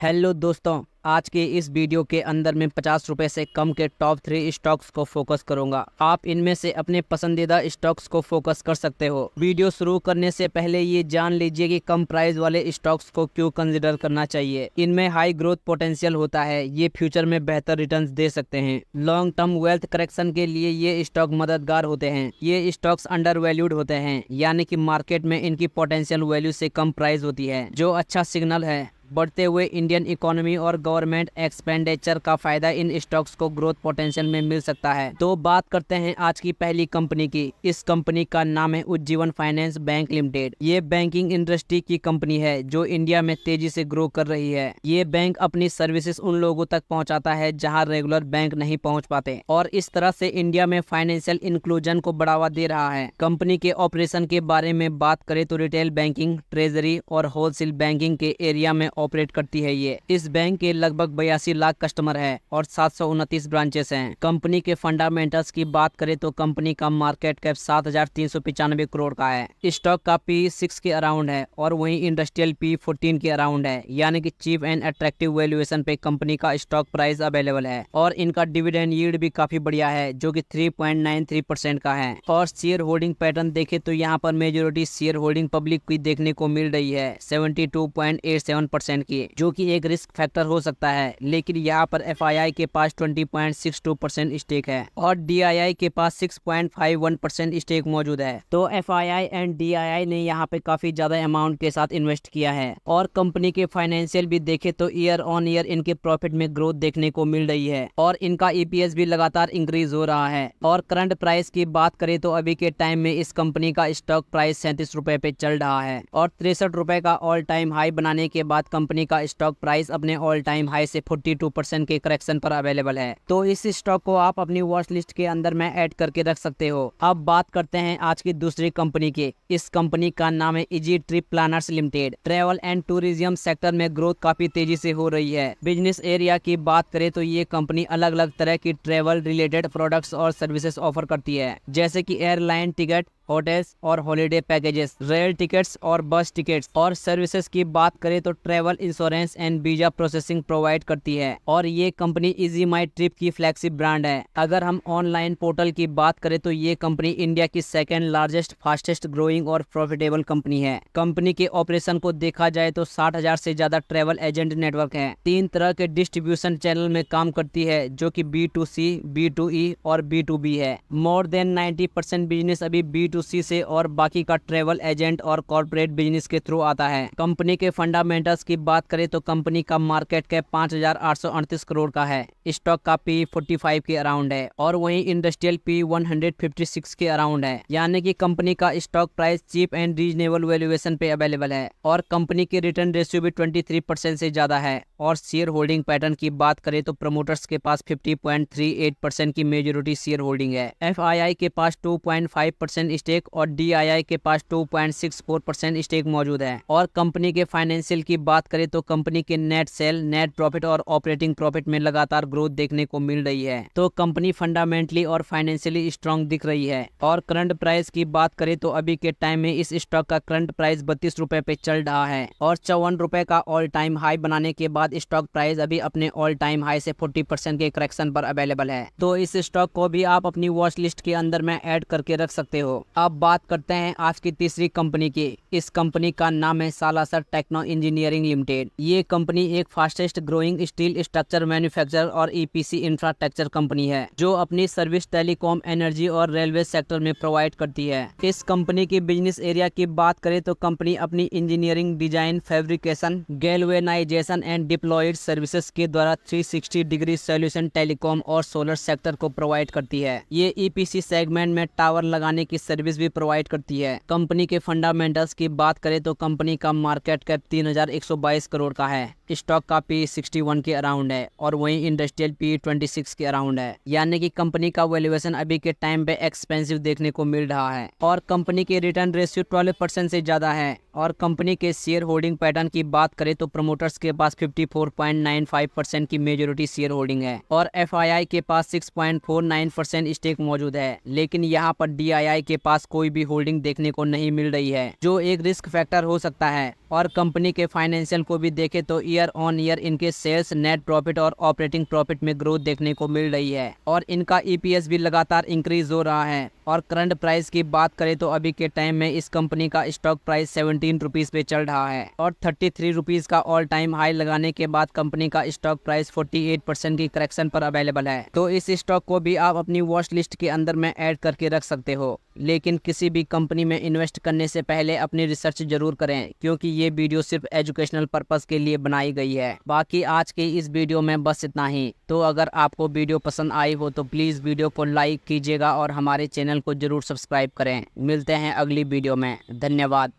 Hello दोस्तों, आज के इस वीडियो के अंदर मैं 50 रुपए से कम के टॉप 3 स्टॉक्स को फोकस करूंगा। आप इनमें से अपने पसंदीदा स्टॉक्स को फोकस कर सकते हो। वीडियो शुरू करने से पहले ये जान लीजिए कि कम प्राइस वाले स्टॉक्स को क्यों कंसिडर करना चाहिए। इनमें हाई ग्रोथ पोटेंशियल होता है, ये फ्यूचर में बेहतर रिटर्न्स दे सकते हैं। लॉन्ग टर्म वेल्थ करेक्शन के लिए ये स्टॉक मददगार होते हैं। ये स्टॉक्स अंडर वैल्यूड होते हैं, यानी कि मार्केट में इनकी पोटेंशियल वैल्यू से कम प्राइस होती है, जो अच्छा सिग्नल है। बढ़ते हुए इंडियन इकोनॉमी और गवर्नमेंट एक्सपेंडिचर का फायदा इन स्टॉक्स को ग्रोथ पोटेंशियल में मिल सकता है। तो बात करते हैं आज की पहली कंपनी की। इस कंपनी का नाम है उज्जीवन फाइनेंस बैंक लिमिटेड। ये बैंकिंग इंडस्ट्री की कंपनी है जो इंडिया में तेजी से ग्रो कर रही है। ये बैंक अपनी सर्विसेज उन लोगों तक पहुंचाता है जहां रेगुलर बैंक नहीं पहुंच पाते, और इस तरह से इंडिया में फाइनेंशियल इंक्लूजन को बढ़ावा दे रहा है। कंपनी के ऑपरेशन के बारे में बात करें तो रिटेल बैंकिंग, ट्रेजरी और होलसेल बैंकिंग के एरिया में ऑपरेट करती है। ये इस बैंक के लगभग 82 लाख कस्टमर है और 729 ब्रांचेस हैं। कंपनी के फंडामेंटल्स की बात करें तो कंपनी का मार्केट कैप 7,395 करोड़ का है। स्टॉक का पी 6 के अराउंड है और वहीं इंडस्ट्रियल पी 14 के अराउंड है, यानी कि चीप एंड अट्रैक्टिव वैल्यूएशन पे कंपनी का स्टॉक प्राइस अवेलेबल है। और इनका डिविडेंड यील्ड भी काफी बढ़िया है, जो कि 3.93% का है। और शेयर होल्डिंग पैटर्न देखे तो यहाँ पर मेजोरिटी शेयर होल्डिंग पब्लिक की देखने को मिल रही है, 72.87% की, जो कि एक रिस्क फैक्टर हो सकता है। लेकिन यहाँ पर एफआईआई के पास 20.62% स्टेक है और डीआईआई के पास 6.51% स्टेक मौजूद है। तो एफआईआई एंड डीआईआई ने यहाँ पे काफी ज्यादा अमाउंट के साथ इन्वेस्ट किया है। और कंपनी के फाइनेंशियल भी देखे तो ईयर ऑन ईयर इनके प्रॉफिट में ग्रोथ देखने को मिल रही है और इनका ईपीएस भी लगातार इंक्रीज हो रहा है। और करंट प्राइस की बात करें तो अभी के टाइम में इस कंपनी का स्टॉक प्राइस 37 रुपए पे चल रहा है और 63 रुपए का ऑल टाइम हाई बनाने के बाद कंपनी का स्टॉक प्राइस अपने ऑल टाइम हाई से 42% के करेक्शन पर अवेलेबल है। तो इस स्टॉक को आप अपनी वॉच लिस्ट के अंदर में ऐड करके रख सकते हो। अब बात करते हैं आज की दूसरी कंपनी की। इस कंपनी का नाम है easy trip planners limited. Travel and tourism sector में ग्रोथ काफी तेजी से हो रही है। बिजनेस एरिया की बात करें तो ये कंपनी अलग अलग तरह की ट्रेवल रिलेटेड प्रोडक्ट्स और सर्विसेज ऑफर करती है, जैसे कि एयरलाइन टिकट, होटल्स और हॉलिडे पैकेजेस, रेल टिकट्स और बस टिकट्स। और सर्विसेज की बात करें तो travel insurance and visa processing provide करती है। और ये कंपनी इजी माई ट्रिप की फ्लैगशिप ब्रांड है। अगर हम ऑनलाइन पोर्टल की बात करें तो ये कंपनी इंडिया की सेकेंड लार्जेस्ट फास्टेस्ट ग्रोइंग और प्रॉफिटेबल कंपनी है। कंपनी के ऑपरेशन को देखा जाए तो 60,000 से ज्यादा ट्रैवल एजेंट नेटवर्क है। 3 तरह के डिस्ट्रीब्यूशन चैनल में काम करती है, जो कि B2C, B2E और B2B है। मोर देन 90% बिजनेस अभी B2C से और बाकी का ट्रेवल एजेंट और कॉर्पोरेट बिजनेस के थ्रू आता है। कंपनी के फंडामेंटल्स की बात करें तो कंपनी का मार्केट कैप 5,838 करोड़ का है। स्टॉक का पी 45 के अराउंड है और वहीं इंडस्ट्रियल पी 156 के अराउंड है, यानी कि कंपनी का stock price cheap and reasonable valuation पे अवेलेबल है। और कंपनी की रिटर्न रेशियो भी 23% से ज्यादा है। और शेयर होल्डिंग पैटर्न की बात करें तो प्रमोटर्स के पास 50.38% की मेजोरिटी शेयर होल्डिंग है। एफआईआई के पास 2.5% स्टेक और डीआईआई के पास 2.64% स्टेक मौजूद है। और कंपनी के फाइनेंशियल की बात करें तो कंपनी के नेट सेल, नेट प्रॉफिट और ऑपरेटिंग प्रॉफिट में लगातार ग्रोथ देखने को मिल रही है। तो कंपनी फंडामेंटली और फाइनेंशियली स्ट्रांग दिख रही है। और करंट प्राइस की बात करें तो अभी के टाइम में इस स्टॉक का करंट प्राइस 32 रुपए पे चल रहा है और 54 रुपए का ऑल टाइम हाई बनाने के बाद स्टॉक प्राइस अभी अपने ऑल टाइम हाई से 40% के करेक्शन पर अवेलेबल है। तो इस स्टॉक को भी आप अपनी वॉच लिस्ट के अंदर में ऐड करके रख सकते हो। अब बात करते हैं आज की तीसरी कंपनी की। इस कंपनी का नाम है सालासर टेक्नो इंजीनियरिंग लिमिटेड। ये कंपनी एक fastest growing steel structure manufacturer और ईपीसी इंफ्रास्ट्रक्चर कंपनी है, जो अपनी सर्विस टेलीकॉम, एनर्जी और रेलवे सेक्टर में प्रोवाइड करती है। इस कंपनी की बिजनेस एरिया की बात करें तो कंपनी अपनी engineering, design, fabrication, galvanisation and deployed services के द्वारा 360 डिग्री सॉल्यूशन टेलीकॉम और सोलर सेक्टर को प्रोवाइड करती है। ये ईपीसी सेगमेंट में टावर लगाने की सर्विस भी प्रोवाइड करती है। कंपनी के फंडामेंटल्स की बात करें तो कंपनी का मार्केट कैप 3,122 करोड़ का है। स्टॉक का पी 61 के अराउंड है और वहीं इंडस्ट्रियल पी 26 के अराउंड है, यानी कि कंपनी का वैल्यूएशन अभी के टाइम पे एक्सपेंसिव देखने को मिल रहा है। और कंपनी की रिटर्न रेशियो 12% से ज्यादा है। और कंपनी के शेयर होल्डिंग पैटर्न की बात करें तो प्रमोटर्स के पास 54.95% की मेजोरिटी शेयर होल्डिंग है और एफआईआई के पास 6.49% स्टेक मौजूद है। लेकिन यहाँ पर डीआईआई के पास कोई भी होल्डिंग देखने को नहीं मिल रही है, जो एक रिस्क फैक्टर हो सकता है। और कंपनी के फाइनेंशियल को भी देखें तो ईयर ऑन ईयर इनके सेल्स, नेट प्रॉफिट और ऑपरेटिंग प्रॉफिट में ग्रोथ देखने को मिल रही है और इनका ईपीएस भी लगातार इंक्रीज हो रहा है। और करंट प्राइस की बात करें तो अभी के टाइम में इस कंपनी का स्टॉक प्राइस 17 रुपीज पे चल रहा है और 33 रुपीज का ऑल टाइम हाई लगाने के बाद कंपनी का स्टॉक प्राइस 48% की करेक्शन पर अवेलेबल है। तो इस स्टॉक को भी आप अपनी वॉच लिस्ट के अंदर में ऐड करके रख सकते हो, लेकिन किसी भी कंपनी में इन्वेस्ट करने से पहले अपनी रिसर्च जरूर करें, क्योंकि ये वीडियो सिर्फ एजुकेशनल पर्पस के लिए बनाई गई है। बाकी आज के इस वीडियो में बस इतना ही। तो अगर आपको वीडियो पसंद आई हो तो प्लीज़ वीडियो को लाइक कीजिएगा और हमारे चैनल को जरूर सब्सक्राइब करें। मिलते हैं अगली वीडियो में। धन्यवाद।